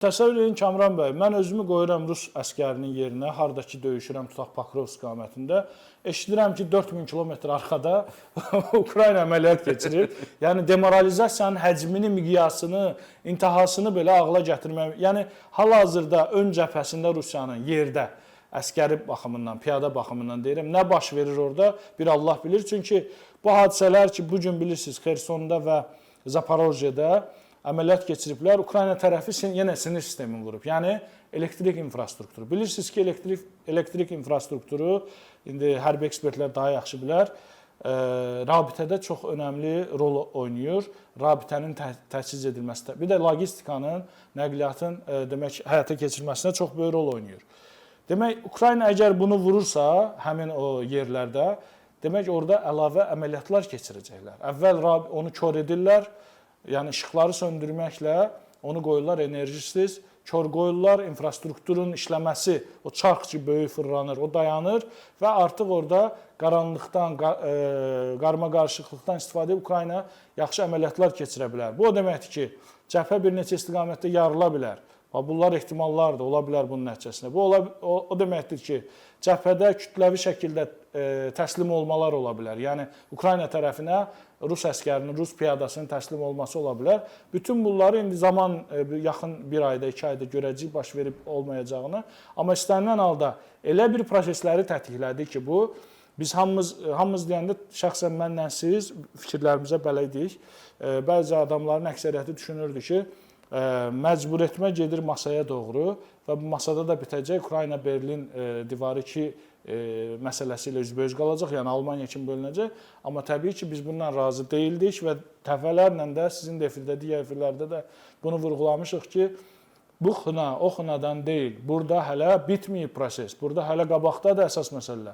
Təsəvvür edin Kamran bəy, mən özümü qoyuram Rus əskərinin yerinə, hardakı döyüşürəm, tutaq Pakrov istiqamətində. Eşidirəm ki, 4000 kilometr arxada Ukrayna əməliyyat keçirir. Yəni demoralizasiyanın həcmini, miqyasını, intihasını belə ağla gətirmək. Yəni hal-hazırda ön cəbhəsində Rusiyanın yerdə əskəri baxımından, piyada baxımından deyirəm, nə baş verir orada bir Allah bilir. Çünki bu hadisələr ki, bugün bilirsiniz, Xersonda və Zaporojyeda əməliyyat keçiriblər. Ukrayna tərəfi yenə sinir sistemini vurub. Yəni elektrik infrastrukturu. Bilirsiniz ki, elektrik infrastrukturu indi hərbi ekspertlər daha yaxşı bilər. Rabitədə çox önəmli rol oynayır. Rabitənin təchiz edilməsində, bir də logistikanın, nəqliyyatın demək həyata keçirilməsində çox böyük rol oynayır. Demək Ukrayna əgər bunu vurursa həmin o yerlərdə, demək orada əlavə əməliyyatlar keçirəcəklər. Əvvəl onu kör edirlər. Yəni işıqları söndürməklə onu qoyurlar enerjisiz, kör qoyurlar, infrastrukturun işləməsi, o çarx ki böyük fırlanır, o dayanır və artıq orada qaranlıqdan, qarma-qarışıqlıqdan istifadə edib Ukrayna yaxşı əməliyyatlar keçirə bilər. Bu o deməkdir ki, cəbhə bir neçə istiqamətdə yarıla bilər. Bunlar ehtimallardır, ola bilər bunun nəticəsində. Bu o deməkdir ki, cəbhədə kütləvi şəkildə təslim olmalar ola bilər. Yəni Ukrayna tərəfinə Rus əskərinin, Rus piyadasının təslim olması ola bilər. Bütün bunları indi zaman yaxın bir ayda, 2 ayda görəcəyik baş verib olmayacağını. Amma istənilən halda elə bir prosesləri tətiklədi ki, bu biz hamımız deyəndə şəxsən mənlə siz fikirlərimizə belə idik. Bəzi adamların əksəriyyəti düşünürdü ki, məcbur etmə gedir masaya doğru və bu masada da bitəcək Ukrayna-Berlin divarı 2 məsələsi ilə üzbəüz qalacaq, yəni Almaniya kimi bölünəcək. Amma təbii ki, biz bundan razı deyildik və dəfələrlə də sizin də efirdə, digər efirlərdə də bunu vurğulamışıq ki, bu xına, o xınadan deyil. Burada hələ bitməyib proses. Burada hələ qabaqda da əsas məsələlər.